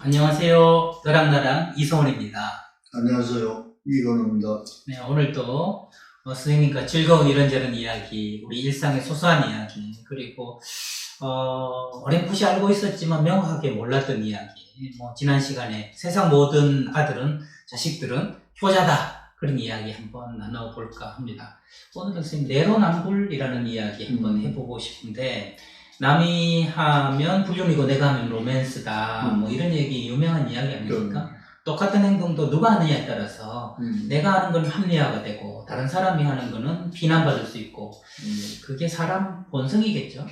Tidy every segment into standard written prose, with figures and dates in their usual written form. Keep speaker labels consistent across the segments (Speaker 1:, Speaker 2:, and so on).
Speaker 1: 안녕하세요. 너랑나랑 이성원입니다.
Speaker 2: 안녕하세요. 이건우입니다.
Speaker 1: 네, 오늘도 선생님과 즐거운 이런저런 이야기, 우리 일상의 소소한 이야기, 그리고 어렴풋이 알고 있었지만 명확하게 몰랐던 이야기, 지난 시간에 세상 모든 아들은, 자식들은 효자다. 그런 이야기 한번 나눠볼까 합니다. 오늘은 선생님, 내로남불이라는 이야기 한번 해보고 싶은데, 남이 하면 불륜이고 내가 하면 로맨스다. 이런 얘기 유명한 이야기 아닙니까? 똑같은 행동도 누가 하느냐에 따라서 내가 하는 건 합리화가 되고 다른 사람이 하는 거는 비난받을 수 있고 그게 사람 본성이겠죠?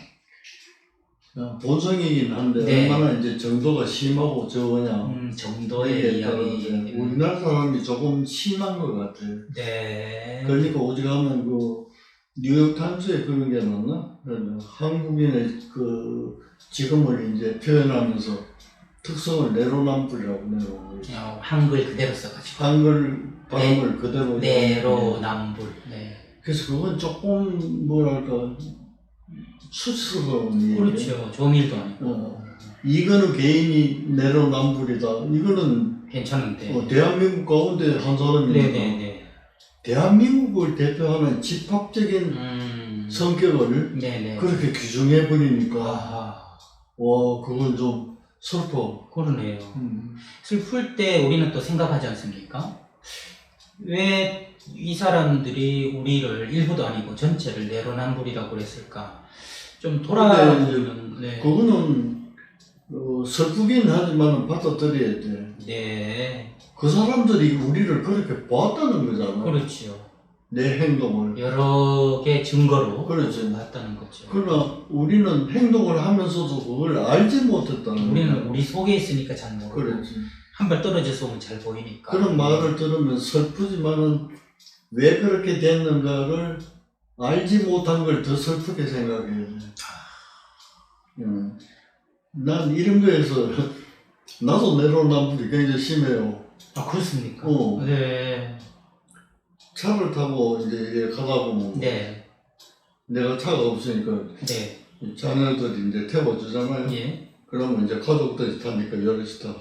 Speaker 2: 본성이긴 한데
Speaker 1: 네.
Speaker 2: 얼마나 이제 정도가 심하고 적으냐.
Speaker 1: 정도의 이야기.
Speaker 2: 우리나라 사람이 조금 심한 것 같아요.
Speaker 1: 네.
Speaker 2: 그러니까 오직하면 뉴욕타임스에 그런 게 나왔나? 한국인의 지금을 이제 표현하면서 특성을 내로남불이라고 내놓은 거예요.
Speaker 1: 한글 그대로 써가지고.
Speaker 2: 한글 발음을 그대로.
Speaker 1: 내로남불. 네.
Speaker 2: 그래서 그건 조금 뭐랄까 수치스러운 얘기예요.
Speaker 1: 그렇죠. 조밀도 아니고.
Speaker 2: 이거는 개인이 내로남불이다. 이거는
Speaker 1: 괜찮은데.
Speaker 2: 대한민국 가운데 한 사람이니까.
Speaker 1: 네네네.
Speaker 2: 대한민국을 대표하는 집합적인 성격을 그렇게 규정해 버리니까 와 그건 좀 슬퍼.
Speaker 1: 그러네요. 슬플 때 우리는 또 생각하지 않습니까? 왜 이 사람들이 우리를 일부도 아니고 전체를 내로남불이라고 그랬을까? 좀 돌아보면
Speaker 2: 그거는 슬프긴 하지만 받아들여야 돼.
Speaker 1: 네.
Speaker 2: 그 사람들이 우리를 그렇게 보았다는 거잖아.
Speaker 1: 그렇죠.
Speaker 2: 내 행동을
Speaker 1: 여러 개 증거로
Speaker 2: 그렇죠.
Speaker 1: 봤다는 거죠.
Speaker 2: 그러나 우리는 행동을 하면서도 그걸 알지 못했다는
Speaker 1: 우리는
Speaker 2: 거야.
Speaker 1: 우리 속에 있으니까 잘 모르고
Speaker 2: 그렇지.
Speaker 1: 한 발 떨어져서 오면 잘 보이니까.
Speaker 2: 그런 말을 들으면 슬프지만은 왜 그렇게 됐는가를 알지 못한 걸 더 슬프게 생각해야 돼. 난 이런 거에서 나도 내로남불이 굉장히 심해요.
Speaker 1: 아 그렇습니까? 네.
Speaker 2: 차를 타고 이제 가다 보면 내가 차가 없으니까 자녀들이 이제 태워주잖아요.
Speaker 1: 예.
Speaker 2: 그러면 이제 가족들이 타니까 여럿이 타.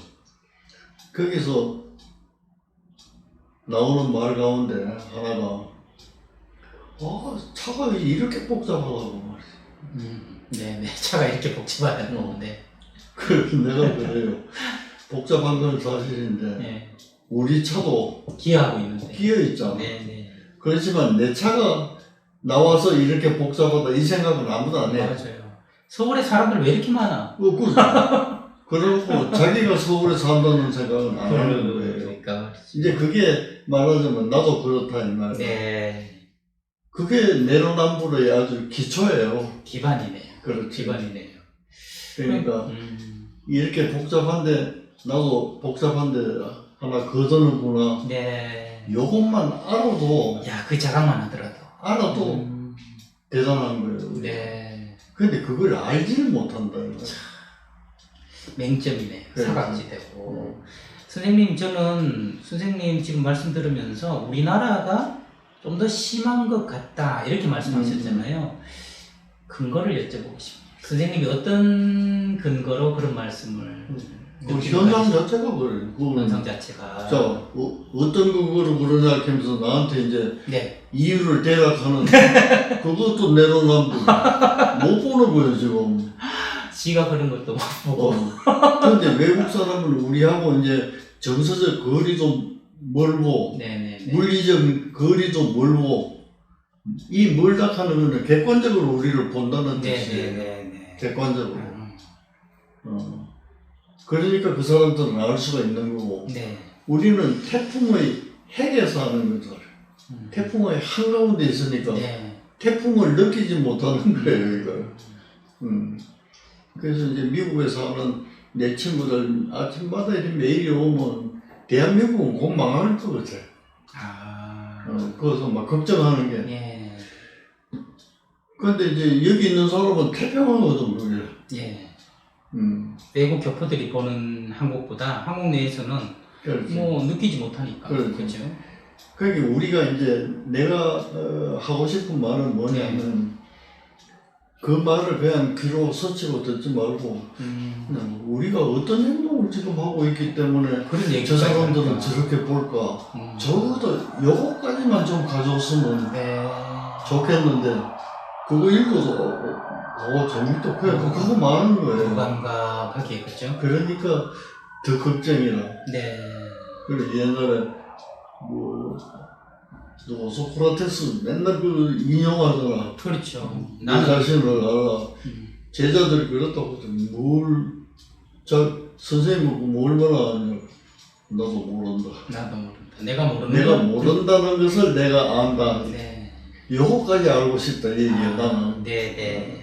Speaker 2: 거기서 나오는 말 가운데 하나가 차가 이렇게 복잡하다고 말이야.
Speaker 1: 네네. 차가 이렇게 복잡하다고. 네.
Speaker 2: 그래서 내가 그래요. 복잡한 건 사실인데 우리 차도
Speaker 1: 기여하고 있는데.
Speaker 2: 끼어 있잖아.
Speaker 1: 네네.
Speaker 2: 그렇지만 내 차가 나와서 이렇게 복잡하다 이 생각은 아무도 안 해.
Speaker 1: 맞아요. 서울에 사람들 왜 이렇게 많아?
Speaker 2: 그러고 자기가 서울에 산다는 생각은 안 하는 거예요.
Speaker 1: 그러니까.
Speaker 2: 이제 그게 말하자면 나도 그렇다 이 말이야.
Speaker 1: 네.
Speaker 2: 그게 내로남불의 아주 기초예요.
Speaker 1: 기반이네요.
Speaker 2: 그렇지.
Speaker 1: 기반이네요.
Speaker 2: 그러니까 이렇게 복잡한데 나도 복잡한데 하나 거저는구나.
Speaker 1: 네.
Speaker 2: 요것만 알아도
Speaker 1: 그 자각만 하더라도.
Speaker 2: 대단한 거예요.
Speaker 1: 네.
Speaker 2: 근데 그걸 알지를 못한다는 거야.
Speaker 1: 맹점이네요.
Speaker 2: 그렇죠.
Speaker 1: 사각지대고. 선생님, 저는 선생님 지금 말씀 들으면서 우리나라가 좀 더 심한 것 같다 이렇게 말씀하셨잖아요. 근거를 여쭤보고 싶습니다. 선생님이 어떤 근거로 그런 말씀을
Speaker 2: 현상 자체가 그래요.
Speaker 1: 현상 자체가.
Speaker 2: 어떤 근거로 그러냐 하면서 나한테 이제 이유를 대답하는 그것도 내로남불 못 보는 거예요 지금.
Speaker 1: 지가 그런 것도 못 보고.
Speaker 2: 근데 외국 사람은 우리하고 이제 정서적 거리도 멀고 물리적 거리도 멀고 이 멀다 하는 거는 객관적으로 우리를 본다는 뜻이에요. 객관적으로. 그러니까 그 사람들은 알 수가 있는 거고 우리는 태풍의 핵에서 하는 거죠. 태풍의 한가운데 있으니까 태풍을 느끼지 못하는 거예요 이거. 그래서 이제 미국에 사는 내 친구들 아침마다 이렇게 메일이 오면 대한민국은 곧 망할 것 같아. 그래서 막 걱정하는 게. 그런데 이제 여기 있는 사람은 태평하거든 그게.
Speaker 1: 외국 교포들이 보는 한국보다 한국 내에서는 느끼지 못하니까. 그렇죠.
Speaker 2: 그러니까 우리가 이제 내가 하고 싶은 말은 뭐냐면 그 말을 그냥 귀로 서치고 듣지 말고 그냥 우리가 어떤 행동을 지금 하고 있기 때문에 저 사람들은 저렇게 볼까 적어도 요거까지만 좀 가져왔으면 좋겠는데 그거 읽어서 재밌다 그냥 그거 많은 거예요.
Speaker 1: 무감각하게 그렇죠.
Speaker 2: 그러니까 더 걱정이라.
Speaker 1: 네.
Speaker 2: 그리고 옛날에 뭐 소크라테스 맨날 그 인용하잖아.
Speaker 1: 그렇죠.
Speaker 2: 내 자신을 알아. 제자들이 그렇다고 선생님은 뭐 얼마나 아냐. 나도 모른다.
Speaker 1: 내가
Speaker 2: 모른다는 것을 내가 안다.
Speaker 1: 네.
Speaker 2: 요거까지 알고 싶다 얘기야 나는.
Speaker 1: 네네.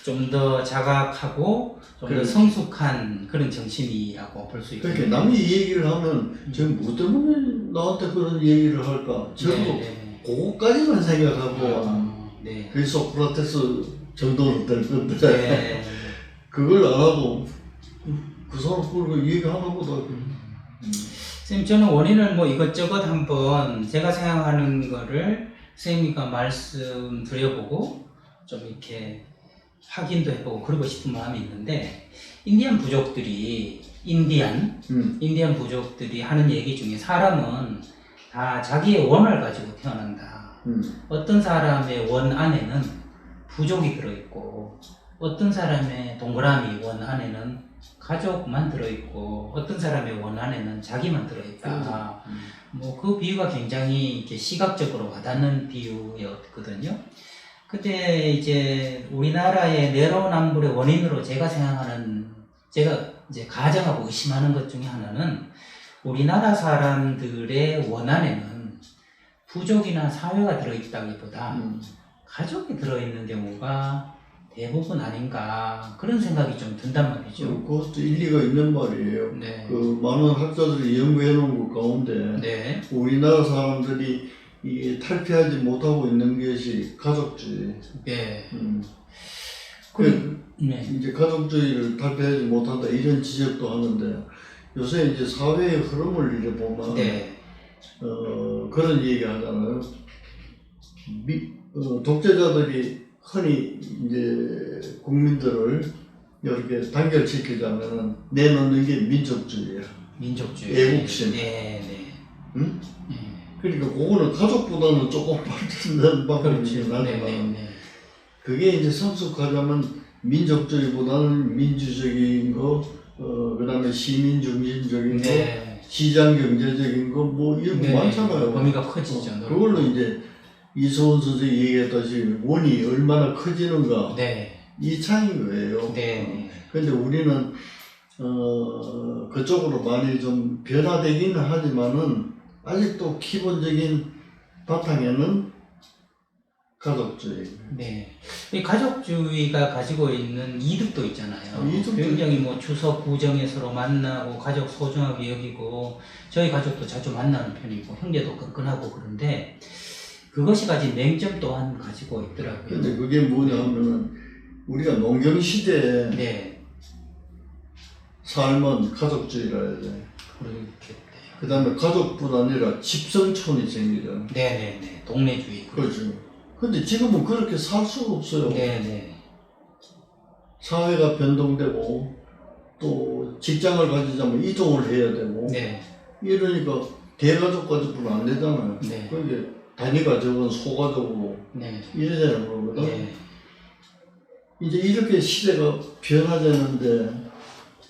Speaker 1: 좀 더 자각하고 좀 더 성숙한 그런 정신이라고 볼 수 있겠네요.
Speaker 2: 그러니까 남이 이 얘기를 하면 지금 뭐 때문에 나한테 그런 얘기를 할까? 저도 그거까지만 생각하고 그게 소크라테스 정도는 될 건데 그걸 안 하고 그 사람 그걸 얘기하는 거다.
Speaker 1: 선생님 저는 원인을 뭐 이것저것 한번 제가 생각하는 거를 선생님과 말씀드려보고 좀 이렇게 확인도 해보고 그러고 싶은 마음이 있는데 인디안 부족들이 하는 얘기 중에 사람은 다 자기의 원을 가지고 태어난다. 어떤 사람의 원 안에는 부족이 들어있고 어떤 사람의 동그라미 원 안에는 가족만 들어있고 어떤 사람의 원 안에는 자기만 들어있다. 뭐 그 비유가 굉장히 이렇게 시각적으로 와닿는 비유였거든요. 그때 이제 우리나라의 내로남불의 원인으로 제가 이제 가정하고 의심하는 것 중에 하나는 우리나라 사람들의 원 안에는 부족이나 사회가 들어있다기보다 가족이 들어있는 경우가 대부분 아닌가 그런 생각이 좀 든단 말이죠.
Speaker 2: 그것도 일리가 있는 말이에요. 그 많은 학자들이 연구해 놓은 것 가운데 우리나라 사람들이 이 탈피하지 못하고 있는 것이 가족주의. 이제 가족주의를 탈피하지 못한다 이런 지적도 하는데 요새 이제 사회의 흐름을 이래 보면 그런 얘기 하잖아요. 독재자들이 흔히 이제 국민들을 이렇게 단결시키자면 내놓는 게 민족주의야. 애국심. 응? 그러니까 그거는 가족보다는 조금 발전된 방법이긴 하지만 그게 이제 성숙하자면 민족주의보다는 민주적인 거, 그 다음에 시민 중심적인 거, 시장 경제적인 거 뭐 이런 거 많잖아요.
Speaker 1: 범위가 커지죠.
Speaker 2: 그걸로 이제 이소은 선생이 얘기했다시피 원이 얼마나 커지는가 이 차이인 거예요. 그런데 우리는 그쪽으로 많이 좀 변화되기는 하지만은 아직도 기본적인 바탕에는 가족주의.
Speaker 1: 이 가족주의가 가지고 있는 이득도 있잖아요. 굉장히 뭐 추석 구정에 서로 만나고 가족 소중하게 여기고 저희 가족도 자주 만나는 편이고 형제도 끈끈하고 그런데 그것이 가진 맹점 또한 가지고 있더라고요.
Speaker 2: 근데 그게 뭐냐 하면은 우리가 농경시대에 삶은 가족주의라 해야 돼. 그 다음에 가족뿐 아니라 집성촌이 생기잖아.
Speaker 1: 동네주의.
Speaker 2: 그렇죠. 근데 지금은 그렇게 살 수가 없어요. 사회가 변동되고 또 직장을 가지자면 이동을 해야 되고 이러니까 대가족까지뿐 안 되잖아요. 그게 단위가족은 소가족으로 이래야 되는 거거든. 이제 이렇게 시대가 변화되는데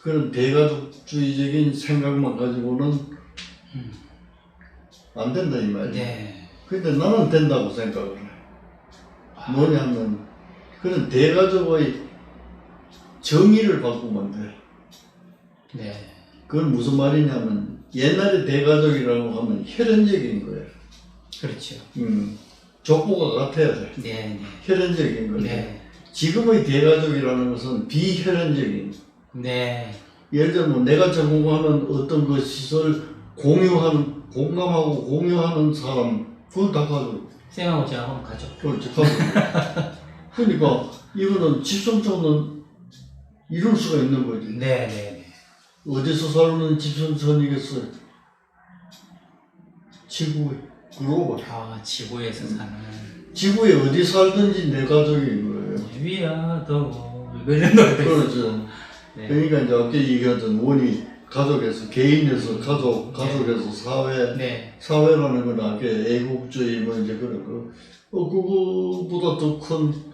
Speaker 2: 그런 대가족주의적인 생각만 가지고는 안 된다 이 말이야. 근데 나는 된다고 생각을 해. 뭐냐면 그런 대가족의 정의를 바꾸면 돼. 그건 무슨 말이냐면 옛날에 대가족이라고 하면 혈연적인 거예요. 족보가 같아야 돼. 혈연적인 거예요. 지금의 대가족이라는 것은 비혈연적인. 예를 들면 내가 제공하는 어떤 것을 공감하고 공유하는 사람, 그건 다 가족.
Speaker 1: 쌤하고 저하고 가족.
Speaker 2: 그렇지, 가족. 그러니까 이거는 집성촌은 이룰 수가 있는 거지. 어디서 사는 집성촌이겠어요? 지구에. 글로벌.
Speaker 1: 지구에서 사는.
Speaker 2: 지구에 어디 살든지 내 가족인 거예요.
Speaker 1: 집이야 더 이런 노래도 있어요.
Speaker 2: 그렇죠.
Speaker 1: 네.
Speaker 2: 그러니까 이제 아까 얘기했던 원이 가족에서 개인에서 가족에서 사회,
Speaker 1: 네.
Speaker 2: 사회라는 건 아까 애국주의 뭐 이제 그런 그거보다 더 큰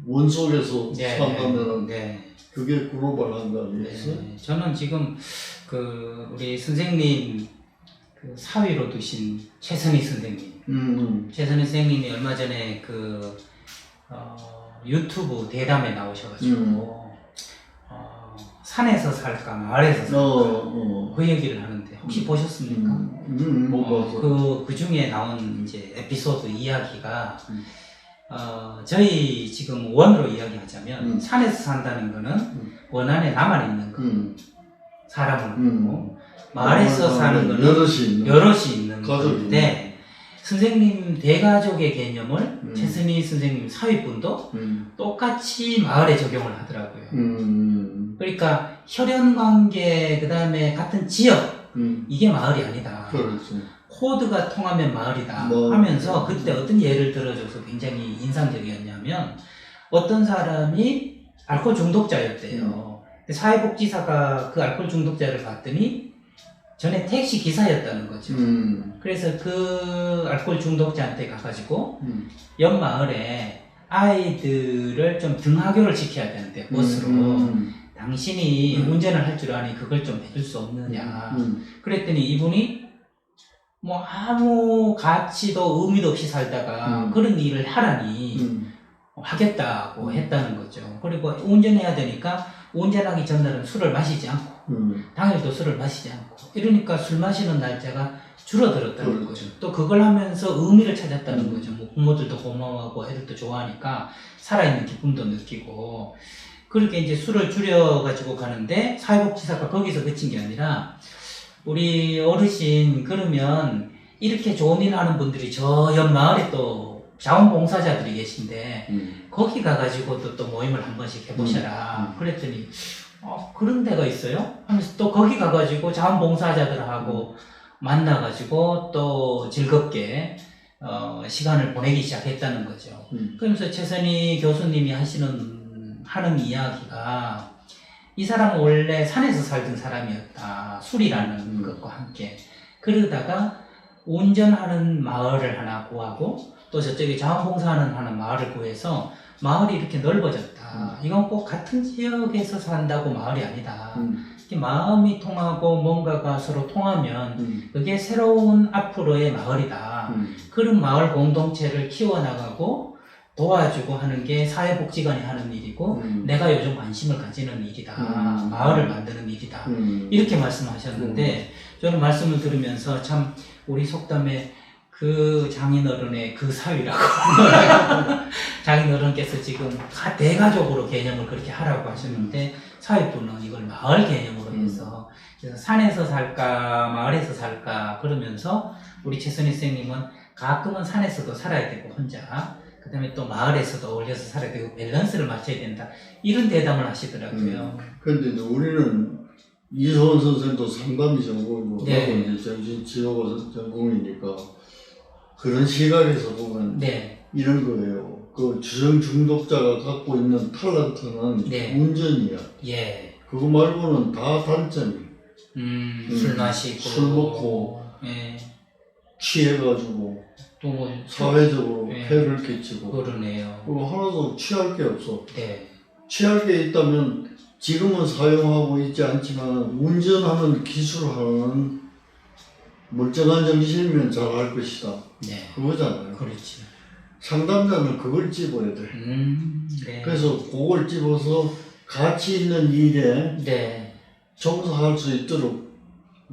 Speaker 2: 원 속에서
Speaker 1: 네.
Speaker 2: 산다면은
Speaker 1: 네.
Speaker 2: 그게 글로벌한 거 아니겠어요?
Speaker 1: 네. 저는 지금 그 우리 선생님 그 사위로 두신 최선희 선생님, 최선희 선생님이 얼마 전에 그 유튜브 대담에 나오셔가지고 산에서 살까 마을에서 살까 그 얘기를 하는데 혹시 보셨습니까?
Speaker 2: 못 봤어.
Speaker 1: 그 중에 나온 이제 에피소드 이야기가 저희 지금 원으로 이야기하자면 산에서 산다는 거는 원 안에 나만 있는 거, 사람은 없고 마을에서 사는 거는 여럿이 있는 건데 선생님 대가족의 개념을 최선희 선생님 사위분도 똑같이 마을에 적용을 하더라고요. 그러니까 혈연관계 그다음에 같은 지역 이게 마을이 아니다.
Speaker 2: 그렇지.
Speaker 1: 코드가 통하면 마을이다 하면서 그때 어떤 예를 들어줘서 굉장히 인상적이었냐면 어떤 사람이 알코올 중독자였대요. 사회복지사가 그 알코올 중독자를 봤더니 전에 택시 기사였다는 거죠. 그래서 그 알코올 중독자한테 가가지고 옆 마을에 아이들을 좀 등하교를 시켜야 되는데 버스로 당신이 운전을 할 줄 아니 그걸 좀 해줄 수 없느냐. 그랬더니 이분이 뭐 아무 가치도 의미도 없이 살다가 그런 일을 하라니 하겠다고 했다는 거죠. 그리고 운전해야 되니까 운전하기 전날은 술을 마시지 않고 당일도 술을 마시지 않고 이러니까 술 마시는 날짜가 줄어들었다는 거죠. 또 그걸 하면서 의미를 찾았다는 거죠. 뭐 부모들도 고마워하고 애들도 좋아하니까 살아있는 기쁨도 느끼고 그렇게 이제 술을 줄여가지고 가는데 사회복지사가 거기서 그친 게 아니라 우리 어르신 그러면 이렇게 좋은 일 하는 분들이 저 옆 마을에 또 자원봉사자들이 계신데 거기 가가지고 또 모임을 한 번씩 해보셔라. 그랬더니 그런 데가 있어요? 하면서 또 거기 가가지고 자원봉사자들하고 만나가지고 또 즐겁게 시간을 보내기 시작했다는 거죠. 그러면서 최선희 교수님이 하는 이야기가 이 사람은 원래 산에서 살던 사람이었다. 술이라는 것과 함께. 그러다가 운전하는 마을을 하나 구하고 또 저쪽에 자원봉사하는 마을을 구해서 마을이 이렇게 넓어졌다. 이건 꼭 같은 지역에서 산다고 마을이 아니다. 마음이 통하고 뭔가가 서로 통하면 그게 새로운 앞으로의 마을이다. 그런 마을 공동체를 키워나가고 도와주고 하는 게 사회복지관이 하는 일이고 내가 요즘 관심을 가지는 일이다. 마을을 만드는 일이다. 이렇게 말씀하셨는데 저는 말씀을 들으면서 참 우리 속담에 그 장인어른의 그 사위라고 장인어른께서 지금 대가족으로 개념을 그렇게 하라고 하셨는데 사위분은 이걸 마을 개념으로 해서 그래서 산에서 살까 마을에서 살까 그러면서 우리 최선희 선생님은 가끔은 산에서도 살아야 되고 혼자 그 다음에 또 마을에서도 어울려서 살아야 되고 밸런스를 맞춰야 된다 이런 대담을 하시더라고요.
Speaker 2: 그런데 우리는 이서원 선생도 상담이 전공이고
Speaker 1: 네.
Speaker 2: 나도 이제 정신치료가 전공이니까 그런 시각에서 보면 이런 거예요. 그 주정 중독자가 갖고 있는 탤런트는 운전이야. 그거 말고는 다 단점이.
Speaker 1: 술 마시고
Speaker 2: 술 먹고 취해가지고 또 뭐 사회적으로 폐를 끼치고
Speaker 1: 그러네요.
Speaker 2: 그거 하나도 취할 게 없어. 취할 게 있다면 지금은 사용하고 있지 않지만 운전하는 기술하는 멀쩡한 정신이면 잘할 것이다. 그거잖아요.
Speaker 1: 그렇지.
Speaker 2: 상담자는 그걸 집어야 돼. 그래서 그걸 집어서 가치 있는 일에 종사할 수 있도록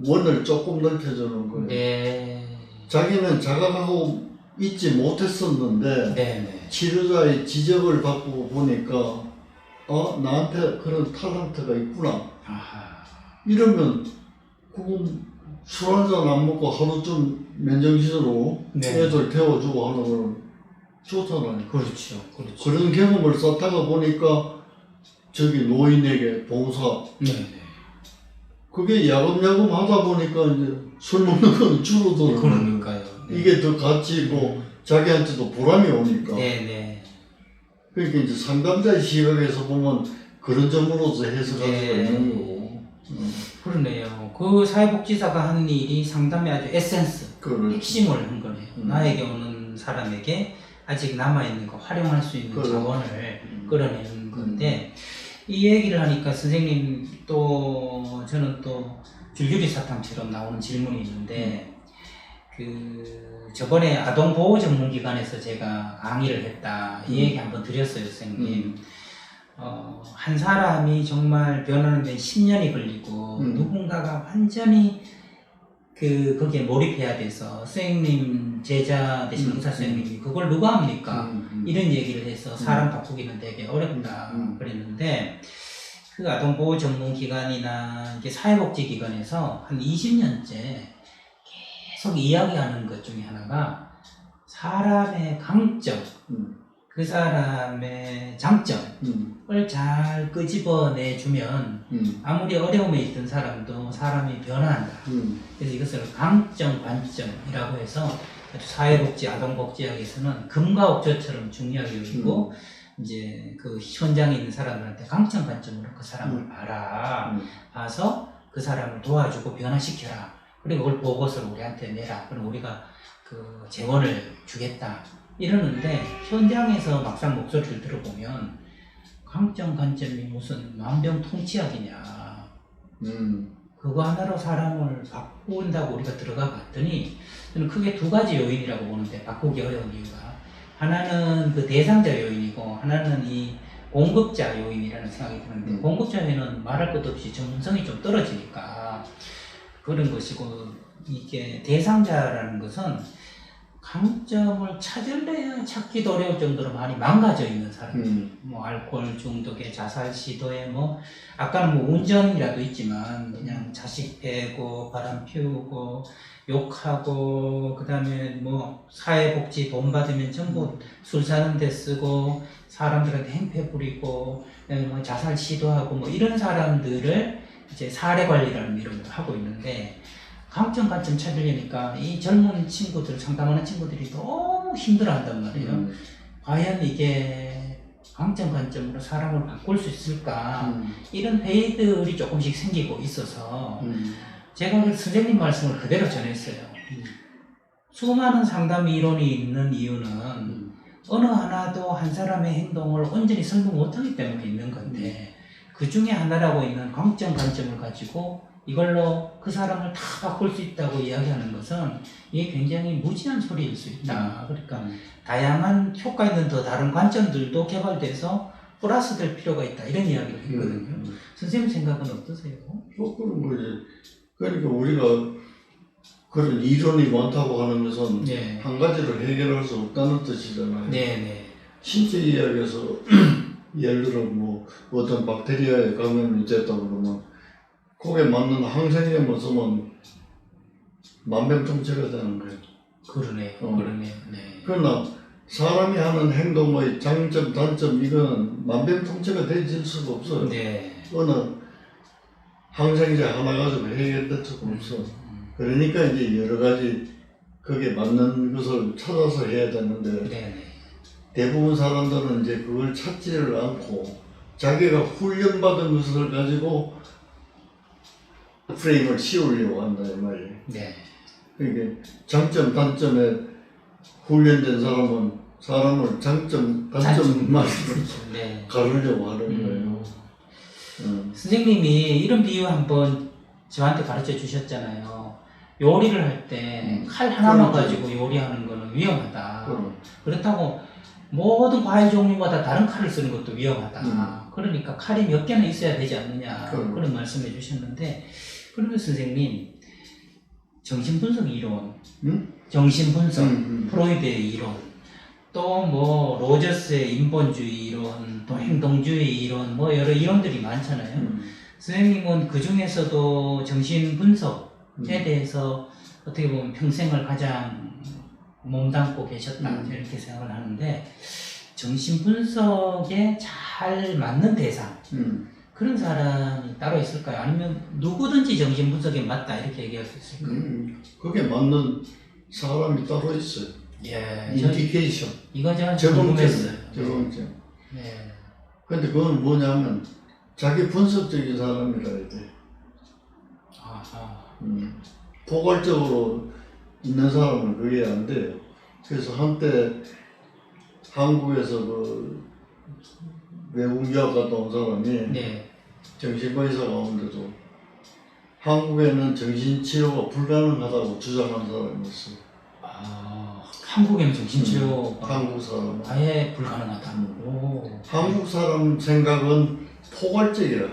Speaker 2: 원을 조금 넓혀주는 거예요. 자기는 자각하고 있지 못했었는데 치료자의 지적을 받고 보니까 나한테 그런 탤런트가 있구나. 이러면 그건 술 한잔 안 먹고 하루 좀 맨정신으로 애들 태워주고 하는 건 좋잖아요.
Speaker 1: 그렇죠.
Speaker 2: 그런 경험을 쌓다가 보니까 저기 노인에게 봉사. 그게 야금야금 하다 보니까 이제 술 먹는 건 줄어드는
Speaker 1: 그러니까요.
Speaker 2: 이게 더 가치 있고 자기한테도 보람이 오니까. 그러니까 이제 상담자의 시각에서 보면 그런 점으로서 해석할 수가
Speaker 1: 네.
Speaker 2: 있는 거고.
Speaker 1: 그러네요. 그 사회복지사가 하는 일이 상담의 아주 에센스,
Speaker 2: 그렇죠.
Speaker 1: 핵심을 한 거네요. 나에게 오는 사람에게 아직 남아있는 거 활용할 수 있는 자원을 끌어내는 건데, 이 얘기를 하니까 선생님 또 저는 또 줄줄이 사탕처럼 나오는 질문이 있는데, 저번에 아동보호 전문기관에서 제가 강의를 했다 이 얘기 한번 드렸어요, 선생님. 한 사람이 정말 변하는데 10년이 걸리고 누군가가 완전히 거기에 몰입해야 돼서 선생님 제자 되신 의사 선생님이 그걸 누가 합니까? 이런 얘기를 해서 사람 바꾸기는 되게 어렵다 그랬는데, 그 아동보호 전문기관이나 이게 사회복지기관에서 한 20년째 계속 이야기하는 것 중에 하나가 사람의 강점, 그 사람의 장점을 잘 끄집어내주면 아무리 어려움에 있던 사람도 사람이 변화한다. 그래서 이것을 강점, 관점이라고 해서 아주 사회복지, 아동복지학에서는 금과 옥조처럼 중요하게 여기고 이제 그 현장에 있는 사람들한테 강점, 관점으로 그 사람을 봐서 그 사람을 도와주고 변화시켜라. 그리고 그걸 보고서를 우리한테 내라. 그럼 우리가 그 재원을 주겠다. 이러는데 현장에서 막상 목소리를 들어보면 강점, 관점이 무슨 만병통치약이냐. 그거 하나로 사람을 바꾼다고 우리가 들어가 봤더니 저는 크게 두 가지 요인이라고 보는데, 바꾸기 어려운 이유가 하나는 그 대상자 요인이고 하나는 이 공급자 요인이라는 생각이 드는데, 공급자 요인은 말할 것도 없이 전문성이 좀 떨어지니까 그런 것이고, 이게 대상자라는 것은 강점을 찾을래야 찾기도 어려울 정도로 많이 망가져 있는 사람들, 뭐 알코올 중독에, 자살 시도에, 뭐 아까는 뭐 운전이라도 있지만 그냥 자식 패고 바람 피우고 욕하고, 그 다음에 뭐 사회복지 돈 받으면 전부 술 사는 데 쓰고 사람들한테 행패 부리고 뭐 자살 시도하고 뭐 이런 사람들을 이제 사례 관리라는 이름으로 하고 있는데, 강점, 관점 찾으려니까 이 젊은 친구들, 상담하는 친구들이 너무 힘들어 한단 말이에요. 과연 이게 강점, 관점으로 사람을 바꿀 수 있을까? 이런 회의들이 조금씩 생기고 있어서 제가 선생님 말씀을 그대로 전했어요. 수많은 상담 이론이 있는 이유는 어느 하나도 한 사람의 행동을 온전히 설명 못하기 때문에 있는 건데, 그 중에 하나라고 있는 강점, 관점을 가지고 이걸로 그 사람을 다 바꿀 수 있다고 이야기하는 것은 이게 굉장히 무지한 소리일 수 있다. 그러니까 다양한 효과 있는 더 다른 관점들도 개발돼서 플러스 될 필요가 있다. 이런 이야기를 했거든요. 선생님 생각은 어떠세요?
Speaker 2: 그런 거지. 그러니까 우리가 그런 이론이 많다고 하는 것은 한 가지를 해결할 수 없다는 뜻이잖아요. 신체 이야기에서 예를 들어 뭐 어떤 박테리아에 감염이 됐다 그러면 거기에 맞는 항생제만 쓰면 만병통치가 되는 거예요.
Speaker 1: 그러네요.
Speaker 2: 그러나 사람이 하는 행동의 장점, 단점 이거는 만병통치가 되질 수가 없어요. 어느 항생제 하나 가지고 해결될 수가 없어. 그러니까 이제 여러 가지 거기에 맞는 것을 찾아서 해야 되는데 대부분 사람들은 이제 그걸 찾지를 않고 자기가 훈련받은 것을 가지고 프레임을 씌우려고 한다 이 말이에요. 그러니까 장점, 단점에 훈련된 사람은 사람을 장점, 단점만 가르려고 하는 거예요.
Speaker 1: 선생님이 이런 비유 한번 저한테 가르쳐 주셨잖아요. 요리를 할 때 칼 하나만 가지고 요리하는 거는 위험하다. 그렇다고 모든 과일 종류마다 다른 칼을 쓰는 것도 위험하다. 그러니까 칼이 몇 개는 있어야 되지 않느냐. 그런 말씀해 주셨는데, 그러면 선생님, 정신분석 이론, 정신분석, 프로이드의 이론, 또 뭐 로저스의 인본주의 이론, 또 행동주의 이론, 뭐 여러 이론들이 많잖아요. 선생님은 그 중에서도 정신분석에 대해서 어떻게 보면 평생을 가장 몸담고 계셨다 이렇게 생각을 하는데, 정신분석에 잘 맞는 대상, 그런 사람이 따로 있을까요? 아니면 누구든지 정신분석에 맞다 이렇게 얘기할 수 있을까요?
Speaker 2: 그게 맞는 사람이 따로 있어요. 인디케이션.
Speaker 1: 이거 제가 궁금했어요. 네.
Speaker 2: 근데 그건 뭐냐면 자기 분석적인 사람이라 해야 돼.
Speaker 1: 아하.
Speaker 2: 포괄적으로 있는 사람은 그게 안 돼요. 그래서 한때 한국에서 그 외국 유학 갔다 온 사람이
Speaker 1: 네.
Speaker 2: 정신과 의사 가운데도 한국에는 정신치료가 불가능하다고 주장한 사람이 있어요.
Speaker 1: 아, 한국에는 정신치료가
Speaker 2: 한국 사람.
Speaker 1: 아예 불가능하다. 오.
Speaker 2: 한국 사람 생각은 포괄적이라.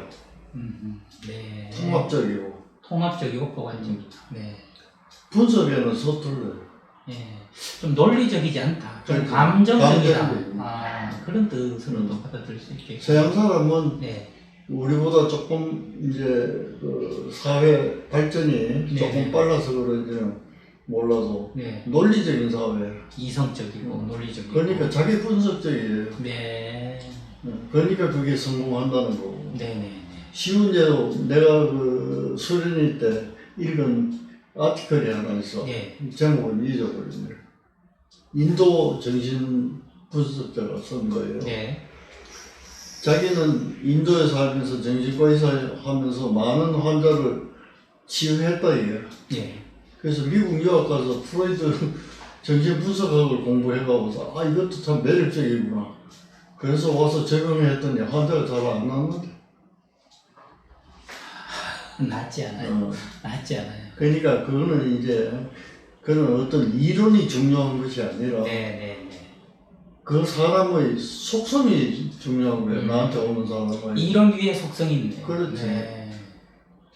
Speaker 1: 네.
Speaker 2: 통합적이고.
Speaker 1: 통합적이고 포괄적이다. 네.
Speaker 2: 분석에는 서툴러요.
Speaker 1: 예. 좀 논리적이지 않다. 좀
Speaker 2: 그러니까
Speaker 1: 감정적이다.
Speaker 2: 감정적이고.
Speaker 1: 그런 뜻으로도 받아들일 수 있겠죠.
Speaker 2: 서양 사람은
Speaker 1: 네.
Speaker 2: 우리보다 조금 이제 그 사회 발전이 조금 빨라서 그런지는 몰라도
Speaker 1: 네.
Speaker 2: 논리적인 사회.
Speaker 1: 이성적이고 논리적이고.
Speaker 2: 그러니까 자기 분석적이에요.
Speaker 1: 네.
Speaker 2: 그러니까 그게 성공한다는 거고.
Speaker 1: 네네.
Speaker 2: 쉬운 예로 내가 그 수련회 때 읽은 아티클이 하나 있어.
Speaker 1: 네.
Speaker 2: 제목은 잊어버렸네. 인도 정신 분석자가 쓴 거예요.
Speaker 1: 네.
Speaker 2: 자기는 인도에 살면서 정신과 의사 하면서 많은 환자를 치유했다 이게.
Speaker 1: 네.
Speaker 2: 그래서 미국 유학 가서 프로이드 정신 분석학을 공부해가면서 이것도 참 매력적이구나. 그래서 와서 적용했더니 환자가 잘 안 나왔는데.
Speaker 1: 낫지 않아요. 낫지 않아요.
Speaker 2: 그러니까 그거는 이제 그런 어떤 이론이 중요한 것이 아니라
Speaker 1: 네네네.
Speaker 2: 그 사람의 속성이 중요한 거예요. 나한테 오는 사람의.
Speaker 1: 이론 위에 속성이 있네요.
Speaker 2: 그렇지.
Speaker 1: 네.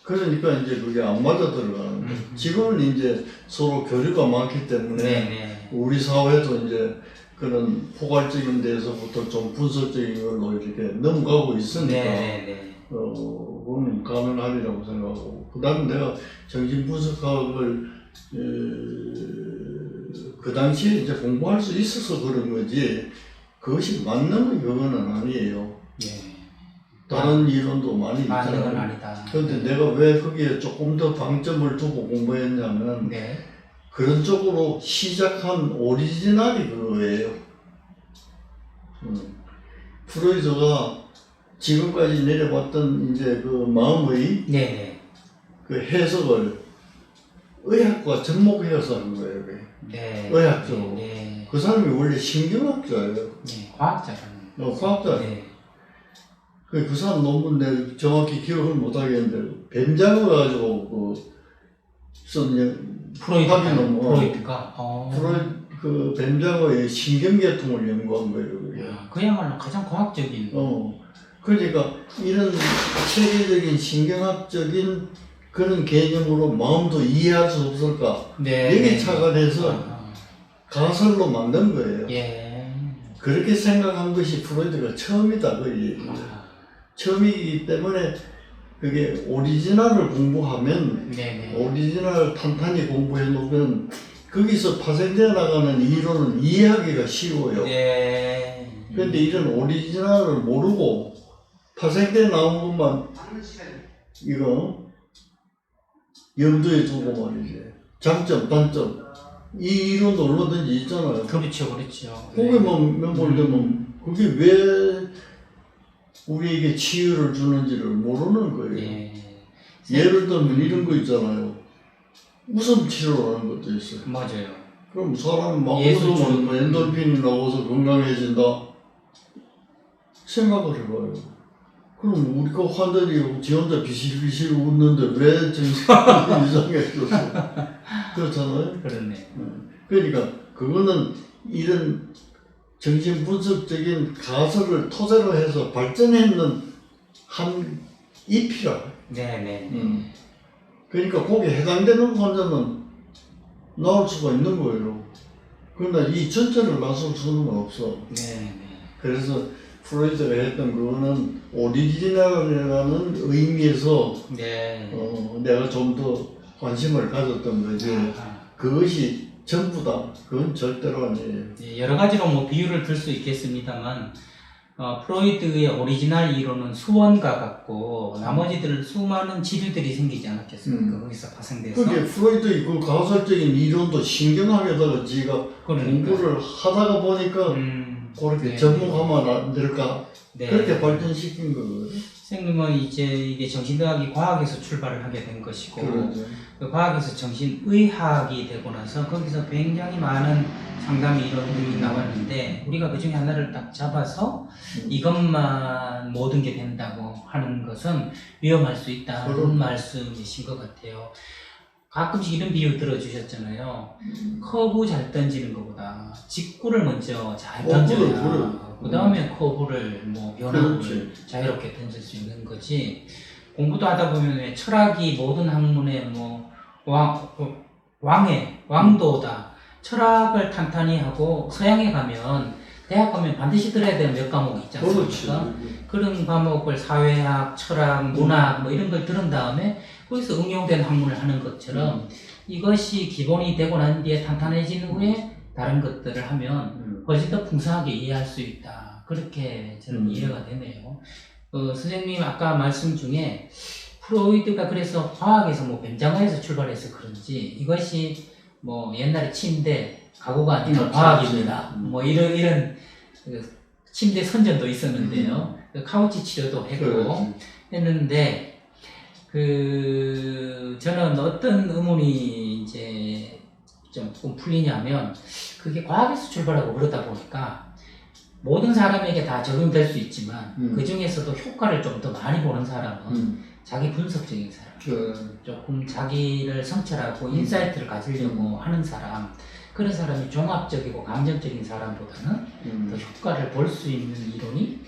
Speaker 2: 그러니까 이제 그게 안 맞아 들어가는 거예요. 지금은 이제 서로 교류가 많기 때문에
Speaker 1: 네네.
Speaker 2: 우리 사회도 이제 그런 포괄적인 데서부터 좀 분석적인 걸로 이렇게 넘어가고 있으니까
Speaker 1: 네네네.
Speaker 2: 그건 가능하리라고 생각하고, 그 다음에 내가 정신분석학을 그 당시에 이제 공부할 수 있어서 그런 거지 그것이 맞는 그거는 아니에요.
Speaker 1: 네.
Speaker 2: 다른 이론도 많이
Speaker 1: 맞는 건
Speaker 2: 있잖아요.
Speaker 1: 아니다.
Speaker 2: 그런데 내가 왜 거기에 조금 더 방점을 두고 공부했냐면
Speaker 1: 네.
Speaker 2: 그런 쪽으로 시작한 오리지널이 그거예요. 프로이드가 지금까지 내려봤던 이제 그 마음의
Speaker 1: 네네.
Speaker 2: 그 해석을 의학과 접목해서 한 거예요. 그게.
Speaker 1: 네.
Speaker 2: 의학적으로.
Speaker 1: 네.
Speaker 2: 그 사람이 원래 신경학자예요.
Speaker 1: 네. 과학자라는.
Speaker 2: 과학자예요.
Speaker 1: 네.
Speaker 2: 그 사람 논문 내가 정확히 기억을 못 하겠는데 뱀장어 가지고 쓴
Speaker 1: 프로이드가.
Speaker 2: 그 뱀장어의 신경계통을 연구한 거예요. 그게.
Speaker 1: 그야말로 가장 과학적인.
Speaker 2: 그러니까 이런 체계적인 신경학적인 그런 개념으로 마음도 이해할 수 없을까?
Speaker 1: 네.
Speaker 2: 여기 착안해서 가설로 만든 거예요.
Speaker 1: 예.
Speaker 2: 그렇게 생각한 것이 프로이드가 처음이다. 거의. 처음이기 때문에 그게 오리지널을 공부하면
Speaker 1: 네네.
Speaker 2: 오리지널을 탄탄히 공부해 놓으면 거기서 파생되어 나가는 이론은 이해하기가 쉬워요.
Speaker 1: 네.
Speaker 2: 그런데 이런 오리지널을 모르고 파생되어 나온 것만 이거 염두에 두고 말이지. 장점, 단점 이 이론도 얼마든지 있잖아요.
Speaker 1: 그렇죠.
Speaker 2: 거기만 면몰 되면 그게 왜 우리에게 치유를 주는지를 모르는 거예요.
Speaker 1: 네.
Speaker 2: 예를 들면 이런 거 있잖아요. 웃음 치료라는 것도 있어요.
Speaker 1: 맞아요.
Speaker 2: 그럼 사람 막 웃으면 엔돌핀이 나와서 건강해진다. 생각을 해봐요. 그럼 우리가 환자들이 지 혼자 비실비실 웃는데 왜 정신이 이상해졌어? 그렇잖아요.
Speaker 1: 그렇네.
Speaker 2: 그러니까 그거는 이런 정신분석적인 가설을 토대로 해서 발전했는 한 잎이라.
Speaker 1: 네네.
Speaker 2: 그러니까 거기에 해당되는 환자는 나올 수가 있는 거예요. 그러나 이 전체를 나설 수는 없어.
Speaker 1: 네네.
Speaker 2: 그래서 프로이드가 했던 그거는 오리지널이라는 의미에서
Speaker 1: 네.
Speaker 2: 내가 좀 더 관심을 가졌던 거지. 그것이 전부다. 그건 절대로 아니에요.
Speaker 1: 네, 여러 가지로 뭐 비유를 들 수 있겠습니다만, 프로이드의 오리지널 이론은 수원과 같고 나머지들 수많은 지류들이 생기지 않았겠습니까? 거기서 파생돼서.
Speaker 2: 그게 프로이드의 그 가설적인 이론도 신경학에다가 지가 공부를 하다가 보니까 그렇게
Speaker 1: 네.
Speaker 2: 전문가만 안 될까?
Speaker 1: 네.
Speaker 2: 그렇게 발전시킨 거거든.
Speaker 1: 선생님은 이제 이게 정신의학이 과학에서 출발을 하게 된 것이고,
Speaker 2: 그렇죠.
Speaker 1: 그 과학에서 정신의학이 되고 나서 거기서 굉장히 많은 상담이 나왔는데, 우리가 그 중에 하나를 딱 잡아서 이것만 모든 게 된다고 하는 것은 위험할 수 있다는 말씀이신 것 같아요. 가끔씩 이런 비유 들어주셨잖아요. 커브 잘 던지는 것보다 직구를 먼저 잘 던져야 그 다음에 커브를 뭐 변화를 자유롭게 던질 수 있는 거지. 공부도 하다 보면 왜 철학이 모든 학문의 뭐 왕도다. 철학을 탄탄히 하고 서양에 가면 대학 가면 반드시 들어야 되는 몇 과목이 있지 않습니까? 그런 과목을 사회학, 철학, 문학 뭐 이런 걸 들은 다음에 거기서 응용된 학문을 하는 것처럼 이것이 기본이 되고 난 뒤에 탄탄해진 후에 다른 것들을 하면 훨씬 더 풍성하게 이해할 수 있다. 그렇게 저는 이해가 되네요. 선생님 아까 말씀 중에 프로이드가 그래서 과학에서 뭐 뱀장어에서 출발해서 그런지 이것이 뭐 옛날에 침대 가구가 아니라 과학입니다. 뭐 이런 침대 선전도 있었는데요. 카우치 치료도 했고 했는데 저는 어떤 의문이 이제 조금 풀리냐면 그게 과학에서 출발하고 그러다 보니까 모든 사람에게 다 적용될 수 있지만 그 중에서도 효과를 좀 더 많이 보는 사람은 자기 분석적인 사람, 조금 자기를 성찰하고 인사이트를 가지려고 하는 사람, 그런 사람이 종합적이고 감정적인 사람보다는 더 효과를 볼 수 있는 이론이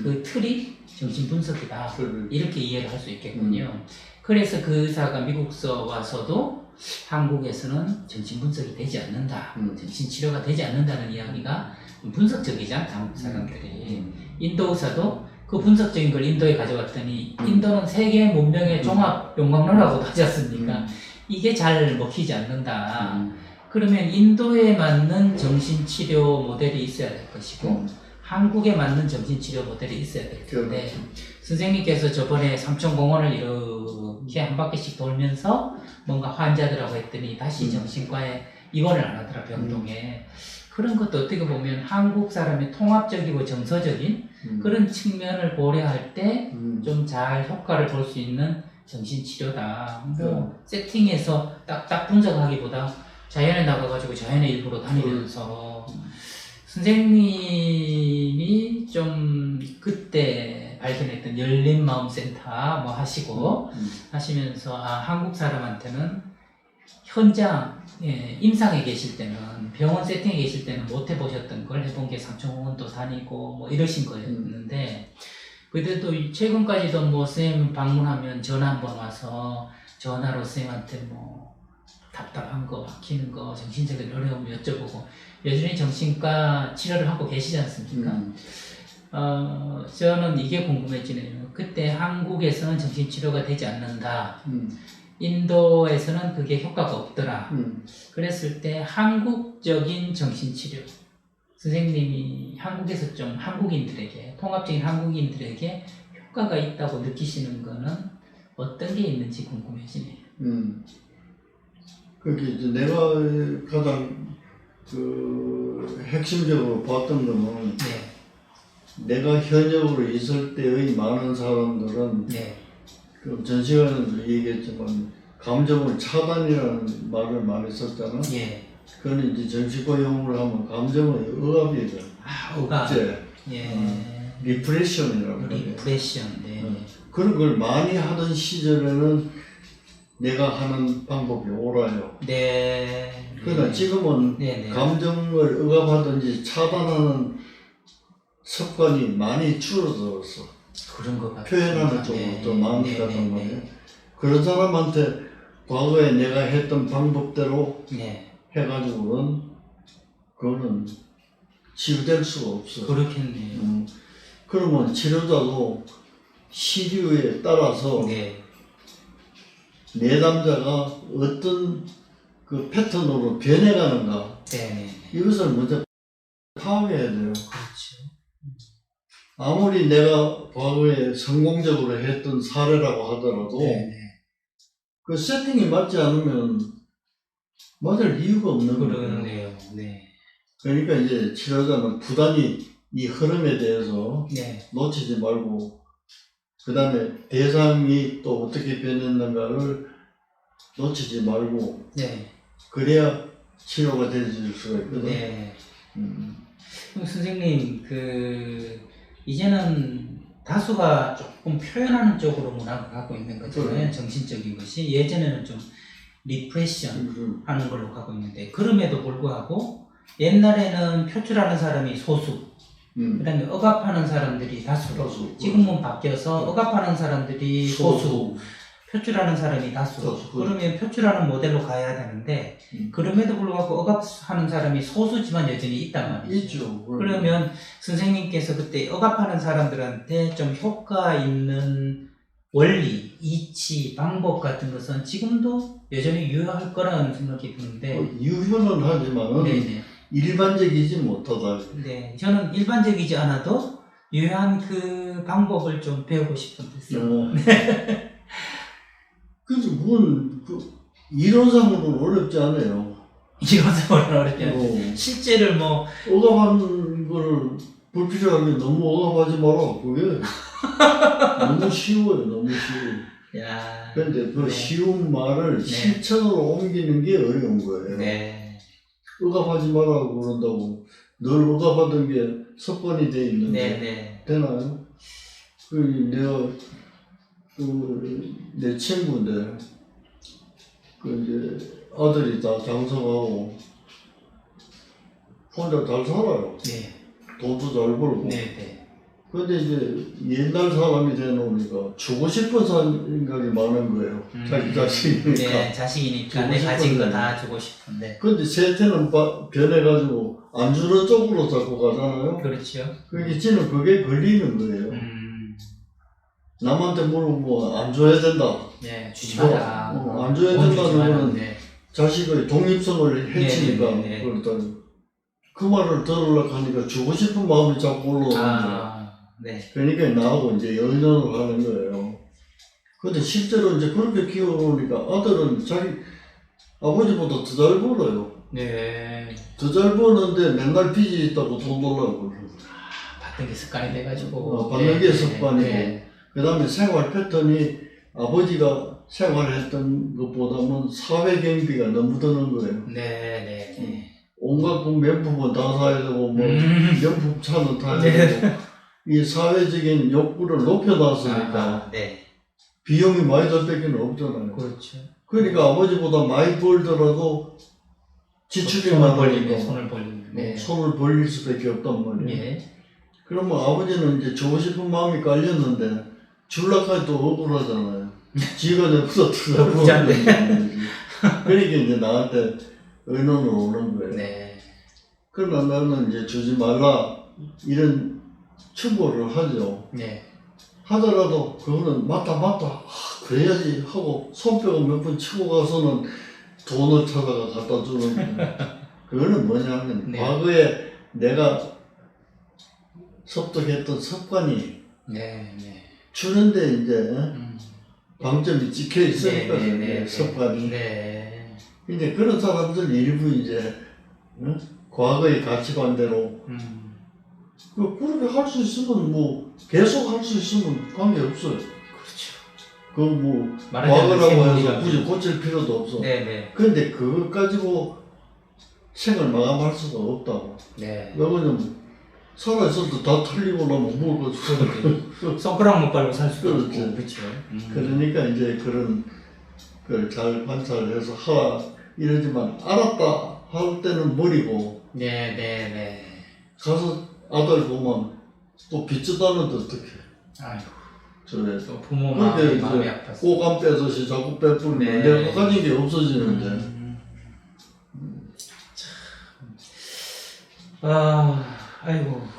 Speaker 1: 그 틀이 정신분석이다. 이렇게 이해를 할 수 있겠군요. 그래서 그 의사가 미국서 와서도 한국에서는 정신분석이 되지 않는다. 정신치료가 되지 않는다는 이야기가 분석적이지 않다. 한국 사람들이. 인도 의사도 그 분석적인 걸 인도에 가져왔더니 인도는 세계 문명의 종합 용광로라고 하지 않습니까? 이게 잘 먹히지 않는다. 그러면 인도에 맞는 정신치료 모델이 있어야 될 것이고 한국에 맞는 정신치료 모델이 있어야 될 텐데 선생님께서 저번에 삼천공원을 이렇게 한 바퀴씩 돌면서 뭔가 환자들하고 했더니 다시 정신과에 입원을 안 하더라, 병동에. 그런 것도 어떻게 보면 한국 사람의 통합적이고 정서적인 그런 측면을 고려할 때 좀 잘 효과를 볼 수 있는 정신치료다. 세팅에서 딱딱 분석하기보다 자연에 나가가지고 자연의 일부로 다니면서 선생님이 좀 그때 발견했던 열린 마음 센터 뭐 하시고 하시면서 한국 사람한테는 현장 임상에 계실 때는 병원 세팅에 계실 때는 못 해보셨던 걸 해본 게 삼천공원도 다니고 뭐 이러신 거였는데 그래도 최근까지도 뭐 선생님 방문하면 전화 한번 와서 전화로 선생님한테 뭐 답답한 거, 막히는 거, 정신적인 어려움 여쭤보고 여전히 정신과 치료를 하고 계시지 않습니까? 저는 이게 궁금해지네요. 그때 한국에서는 정신치료가 되지 않는다. 인도에서는 그게 효과가 없더라. 그랬을 때 한국적인 정신치료, 선생님이 한국에서 좀 한국인들에게, 통합적인 한국인들에게 효과가 있다고 느끼시는 거는 어떤 게 있는지 궁금해지네요.
Speaker 2: 그게 이제 내가 가장 핵심적으로 봤던 거는 내가 현역으로 있을 때의 많은 사람들은 전 시간에도 얘기했지만 감정을 차단이라는 말을 많이 썼잖아. 그건 이제 정신과 용어로 하면 감정의 억압이죠.
Speaker 1: 억압.
Speaker 2: 리프레션이라고 그래요.
Speaker 1: 리프레션.
Speaker 2: 그런 걸 많이 하던 시절에는 내가 하는 방법이 옳아요. 그러나 지금은 감정을 억압하든지 차단하는 습관이 많이 줄어들었어.
Speaker 1: 그런 것 같아요.
Speaker 2: 표현하는 쪽으로 더 마음이 가는 거예요. 그런 사람한테 과거에 내가 했던 방법대로 해가지고는 그거는 치유될 수가 없어.
Speaker 1: 그렇겠네요.
Speaker 2: 그러면 치료자도 시류에 따라서 내담자가 어떤 그 패턴으로 변해가는가 이것을 먼저 파악해야 돼요.
Speaker 1: 그렇죠.
Speaker 2: 아무리 내가 과거에 성공적으로 했던 사례라고 하더라도 그 세팅이 맞지 않으면 맞을 이유가 없는 거예요.
Speaker 1: 그러네요.
Speaker 2: 그러니까 이제 치료자는 부단히 이 흐름에 대해서
Speaker 1: 네.
Speaker 2: 놓치지 말고 그 다음에 대상이 또 어떻게 변했는가를 놓치지 말고
Speaker 1: 네.
Speaker 2: 그래야 치료가 될 수가 있거든.
Speaker 1: 네. 그럼 선생님 이제는 다수가 조금 표현하는 쪽으로 문학을 가고 있는 거잖아요. 정신적인 것이 예전에는 좀 리프레션 하는 걸로 가고 있는데 그럼에도 불구하고 옛날에는 표출하는 사람이 소수 그다음에 억압하는 사람들이 다수로 지금은 바뀌어서 억압하는 사람들이 소수 표출하는 사람이 다수 그러면 표출하는 모델로 가야 되는데 그럼에도 불구하고 억압하는 사람이 소수지만 여전히 있단 말이죠.
Speaker 2: 있죠.
Speaker 1: 그러면 선생님께서 그때 억압하는 사람들한테 좀 효과 있는 원리, 이치, 방법 같은 것은 지금도 여전히 유효할 거라는 생각이 드는데
Speaker 2: 유효는 하지만
Speaker 1: 네네.
Speaker 2: 일반적이지 못하다.
Speaker 1: 네, 저는 일반적이지 않아도 유효한 그 방법을 좀 배우고 싶은데요.
Speaker 2: 그래서 그건 이론상으로는 어렵지 않아요.
Speaker 1: 이론상으로는 어렵지 않아요. 실제를 뭐
Speaker 2: 억압하는 거를 불필요하게 너무 억압하지 마라. 그게 너무 쉬워요. 너무 쉬워요.
Speaker 1: 야.
Speaker 2: 그런데 그
Speaker 1: 네.
Speaker 2: 쉬운 말을
Speaker 1: 네.
Speaker 2: 실천으로 옮기는 게 어려운 거예요.
Speaker 1: 네.
Speaker 2: 억압하지 말라고 그런다고 늘 억압하던 게 습관이 돼 있는데
Speaker 1: 네.
Speaker 2: 되나요? 내가 내 친구인데 이제 아들이 다 장성하고 혼자 잘 살아요.
Speaker 1: 네.
Speaker 2: 돈도 잘 벌고.
Speaker 1: 네.
Speaker 2: 근데 이제 옛날 사람이 되놓으니까 주고 싶은 생각이 많은 거예요. 자기 자식이니까.
Speaker 1: 네, 자식이니까 내 가진 거 다 주고 싶은데.
Speaker 2: 근데 세태는 변해가지고 안 주는 쪽으로 자꾸 가잖아요.
Speaker 1: 그렇죠.
Speaker 2: 그러니까 지는 그게 걸리는 거예요. 남한테 물어보면 안 줘야 된다.
Speaker 1: 네, 주지 마라.
Speaker 2: 안 줘야 된다는 거는
Speaker 1: 네.
Speaker 2: 자식의 독립성을 해치니까
Speaker 1: 네.
Speaker 2: 그렇다니. 그 말을 들으려고 하니까 주고 싶은 마음이 자꾸 올라오는 거예요.
Speaker 1: 네.
Speaker 2: 그러니까 나하고 이제 연연을 하는 거예요. 근데 실제로 이제 그렇게 키워놓으니까 아들은 자기 아버지보다 더 잘 벌어요.
Speaker 1: 네.
Speaker 2: 더 잘 버는데 맨날 빚이 있다고 돈 달라고.
Speaker 1: 받는 게 습관이 돼가지고.
Speaker 2: 받는 게 습관이고.
Speaker 1: 네.
Speaker 2: 그 다음에 생활 패턴이 아버지가 생활했던 것보다는 사회 경비가 너무 드는 거예요.
Speaker 1: 네.
Speaker 2: 온갖 명품은 다 사야 되고, 명품 차는 타야 되고, 이 사회적인 욕구를 높여놨으니까
Speaker 1: 네.
Speaker 2: 비용이 많이 들 밖에 없잖아요.
Speaker 1: 그렇죠.
Speaker 2: 그러니까 아버지보다 많이 벌더라도 지출이 많으니까
Speaker 1: 손을 벌리고. 네.
Speaker 2: 손을 벌릴 수밖에 없단 말이에요.
Speaker 1: 네.
Speaker 2: 그러면 아버지는 이제 주고 싶은 마음이 깔렸는데 줄라까지 또 억울하잖아요. 지가 내보다 더
Speaker 1: 부자인데.
Speaker 2: 그러니까 이제 나한테 의논을 오는 거예요.
Speaker 1: 네.
Speaker 2: 그러나 나는 이제 주지 말라 이런 충고를 하죠.
Speaker 1: 네.
Speaker 2: 하더라도 그거는 맞다 그래야지 하고 손뼉을 몇 번 치고 가서는 돈을 찾아가 갖다 주는 거예요. 그거는 뭐냐면
Speaker 1: 네.
Speaker 2: 과거에 내가 습득했던 습관이
Speaker 1: 네.
Speaker 2: 주는데 이제 방점이 찍혀 있으니까 습관이.
Speaker 1: 네.
Speaker 2: 이제 그런 사람들 일부 이제 과거의 가치관대로 그렇게 할 수 있으면 뭐 계속 할 수 있으면 관계 없어요.
Speaker 1: 그렇죠.
Speaker 2: 그 뭐 과거라고 해서 굳이 고칠 필요도 없어.
Speaker 1: 네.
Speaker 2: 근데 그거 가지고 생을 마감할 수가 없다고.
Speaker 1: 네.
Speaker 2: 왜냐면 살아있어도 다 털리고 나면 뭘 가지고.
Speaker 1: 손가락 못 빨고 살 수도
Speaker 2: 그렇지.
Speaker 1: 없고. 그렇죠.
Speaker 2: 그러니까 이제 그런 걸 잘 관찰해서 하라 이러지만 알았다 할 때는 머리고.
Speaker 1: 네.
Speaker 2: 가서 아들 보면 또 빚졌다는데 어떡해.
Speaker 1: 아이고.
Speaker 2: 저래.
Speaker 1: 또 부모 마음이 아팠어.
Speaker 2: 꼬감 빼듯이 자꾸 빼뿌리면 내가 가진 게 없어지는데.
Speaker 1: 아이고,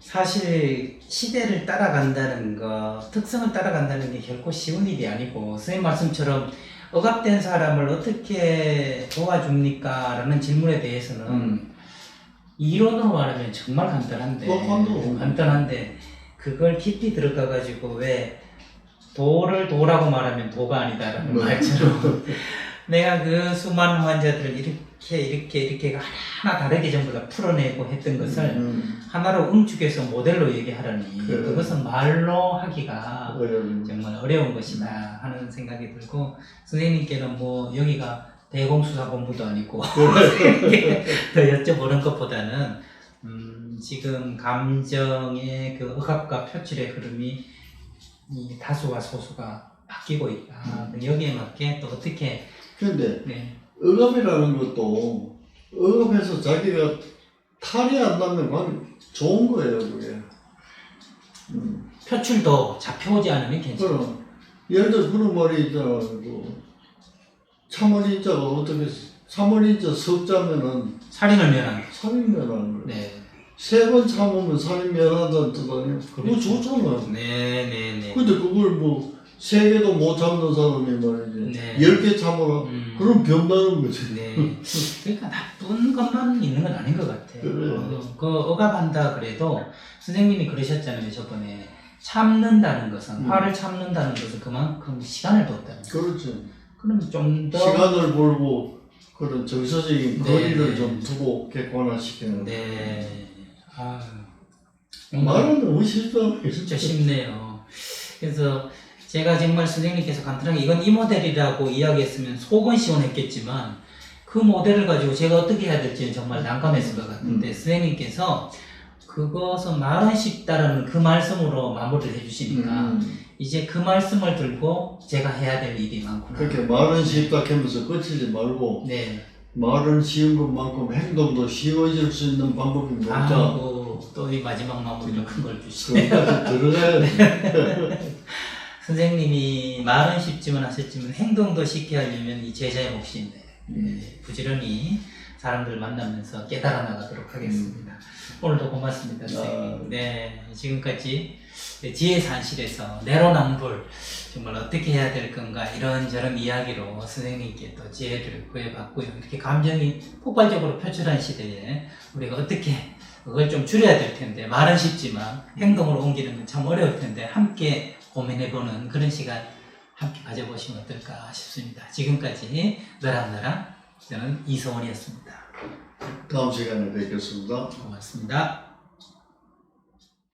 Speaker 1: 사실 시대를 따라간다는 거, 특성을 따라간다는 게 결코 쉬운 일이 아니고, 선생님 말씀처럼 억압된 사람을 어떻게 도와줍니까? 라는 질문에 대해서는 이론으로 말하면 정말 간단한데, 그걸 깊이 들어가가지고 왜 도를 도라고 말하면 도가 아니다라는 말처럼 내가 그 수많은 환자들을 이렇게 하나하나 다르게 전부 다 풀어내고 했던 것을 하나로 응축해서 모델로 얘기하라니
Speaker 2: 그래.
Speaker 1: 그것은 말로 하기가
Speaker 2: 어려운.
Speaker 1: 정말 어려운 것이다 하는 생각이 들고 선생님께는 뭐 여기가 대공수사본부도 아니고 더 여쭤보는 것보다는 지금 감정의 그 억압과 표출의 흐름이 이 다수와 소수가 바뀌고 있다. 여기에 맞게 또 어떻게
Speaker 2: 근데
Speaker 1: 네.
Speaker 2: 억압이라는 것도 억압해서 자기가 탈이 안 나면 그건 좋은 거예요, 그게.
Speaker 1: 표출도 잡혀오지 않으면 괜찮아요.
Speaker 2: 그럼 예를 들어 그런 말이 있잖아. 그 참을인자가 어떻게 참을인자 석자면은
Speaker 1: 살인을 면한 거죠.
Speaker 2: 살인 면하는 거예요.
Speaker 1: 네.
Speaker 2: 3번 참으면 살인 면한다는 뜻 아니에요? 그거
Speaker 1: 그렇죠.
Speaker 2: 좋잖아요.
Speaker 1: 네네네.
Speaker 2: 근데 그걸 뭐 3개도 못 참는 사람이 말이지
Speaker 1: 네.
Speaker 2: 10개 참으라 그럼 병나는 거지.
Speaker 1: 네. 그러니까 나쁜 것만 있는 건 아닌 것 같아요.
Speaker 2: 그래.
Speaker 1: 그 억압한다 그래도 선생님이 그러셨잖아요. 저번에 참는다는 것은 화를 참는다는 것은 그만큼 시간을 뒀다는 거예요.
Speaker 2: 그렇지.
Speaker 1: 그럼 좀 더
Speaker 2: 시간을 벌고 그런 정서적인
Speaker 1: 네.
Speaker 2: 거리를 좀 두고 객관화시키는.
Speaker 1: 네. 아,
Speaker 2: 말은 너무 쉽잖아요.
Speaker 1: 진짜 쉽네요. 그래서 제가 정말 선생님께서 간단하게 이건 이 모델이라고 이야기했으면 속은 시원했겠지만 그 모델을 가지고 제가 어떻게 해야 될지는 정말 난감했을 것 같은데 선생님께서 그것은 말은 쉽다라는 그 말씀으로 마무리를 해주시니까 이제 그 말씀을 들고 제가 해야 될 일이 많구나.
Speaker 2: 그렇게 말은 쉽다 하면서 끝이지 말고
Speaker 1: 네.
Speaker 2: 말은 쉬운 것만큼 행동도 쉬워질 수 있는 방법이 뭘까?
Speaker 1: 아이고 또 이 마지막 마무리로 큰 걸 주시네요.
Speaker 2: 그것까지 들어가야 돼.
Speaker 1: 선생님이 말은 쉽지만 하셨지만 행동도 쉽게 하려면 이 제자의 몫인데 네, 부지런히 사람들 만나면서 깨달아 나가도록 하겠습니다. 오늘도 고맙습니다, 선생님. 네, 지금까지 지혜 산실에서 내로남불 정말 어떻게 해야 될 건가 이런저런 이야기로 선생님께 또 지혜를 구해봤고요. 이렇게 감정이 폭발적으로 표출한 시대에 우리가 어떻게 그걸 좀 줄여야 될 텐데 말은 쉽지만 행동으로 옮기는 건 참 어려울 텐데 함께 고민해보는 그런 시간 함께 가져보시면 어떨까 싶습니다. 지금까지 너랑 나랑 저는 이성원이었습니다.
Speaker 2: 다음 시간에 뵙겠습니다.
Speaker 1: 고맙습니다.